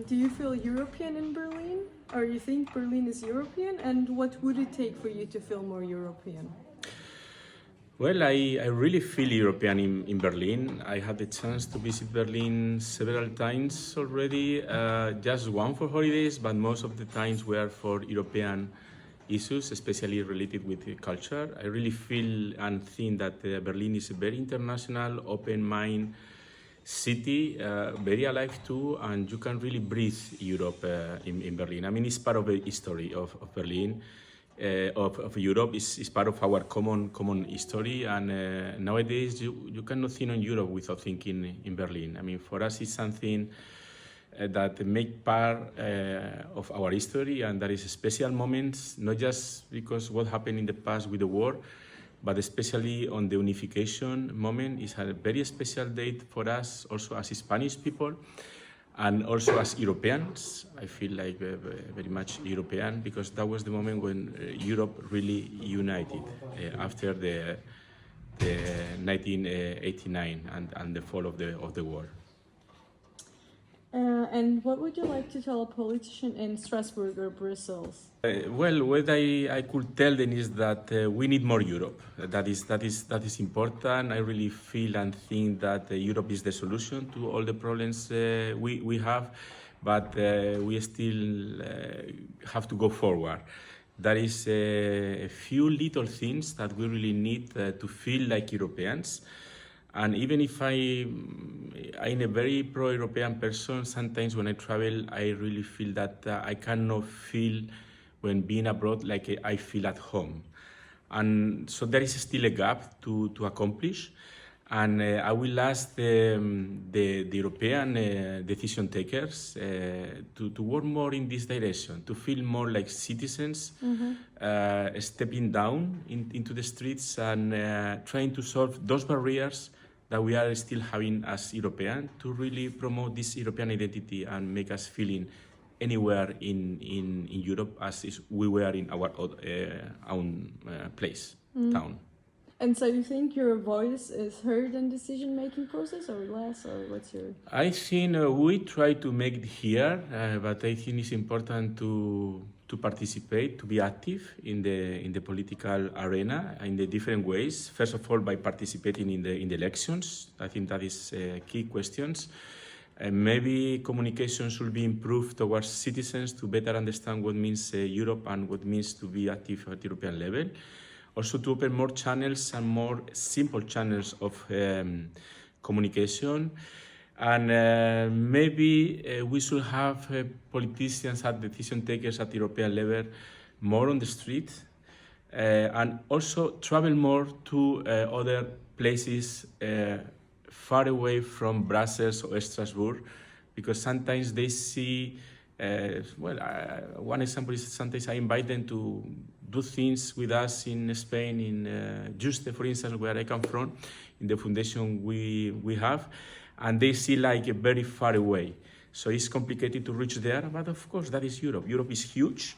Do you feel European in Berlin? Or you think Berlin is European? And what would it take for you to feel more European? Well, I really feel European in Berlin. I had the chance to visit Berlin several times already, just one for holidays, but most of the times were for European issues, especially related with the culture. I really feel and think that Berlin is a very international, open-minded city, very alive too, and you can really breathe Europe in Berlin. I mean, it's part of the history of Berlin. Of Europe is part of our common history, and nowadays you cannot think on Europe without thinking in Berlin. I mean, for us it's something that make part of our history, and that is special moments, not just because what happened in the past with the war, but especially on the unification moment. Is a very special date for us also as Spanish people. And also as Europeans, I feel like very much European, because that was the moment when Europe really united after the 1989 and the fall of the war. And what would you like to tell a politician in Strasbourg or Brussels? Well, what I could tell them is that we need more Europe. That is important. I really feel and think that Europe is the solution to all the problems we have, but we still have to go forward. There is a few little things that we really need to feel like Europeans. And even if I'm a very pro-European person, sometimes when I travel, I really feel that I cannot feel when being abroad like I feel at home. And so there is still a gap to accomplish. And I will ask the European decision takers to work more in this direction, to feel more like citizens, stepping down into the streets and trying to solve those barriers that we are still having as Europeans, to really promote this European identity and make us feeling anywhere in Europe as if we were in our own place, town. And so you think your voice is heard in decision-making process, or less, or what's your... I think we try to make it here, but I think it's important to participate, to be active in the political arena in the different ways. First of all, by participating in the elections. I think that is key questions. Maybe communication should be improved towards citizens to better understand what means Europe and what means to be active at European level. Also to open more channels and more simple channels of communication. And maybe we should have politicians and decision takers at European level more on the street, and also travel more to other places far away from Brussels or Strasbourg, because sometimes they see, one example is sometimes I invite them to do things with us in Spain, in Juste, for instance, where I come from, in the foundation we have, and they see like very far away. So it's complicated to reach there, but of course that is Europe. Europe is huge,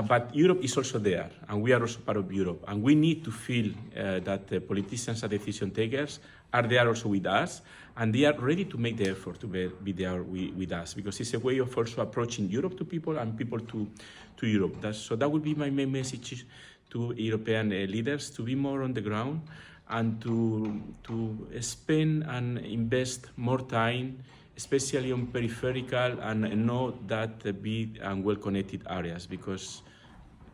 but Europe is also there, and we are also part of Europe. And we need to feel that the politicians and decision takers are there also with us, and they are ready to make the effort to be there with us, because it's a way of also approaching Europe to people and people to Europe. So that would be my main message to European leaders, to be more on the ground and to spend and invest more time, especially on peripheral and not that big and well-connected areas, because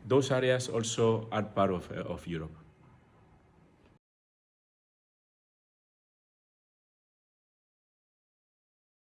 those areas also are part of Europe.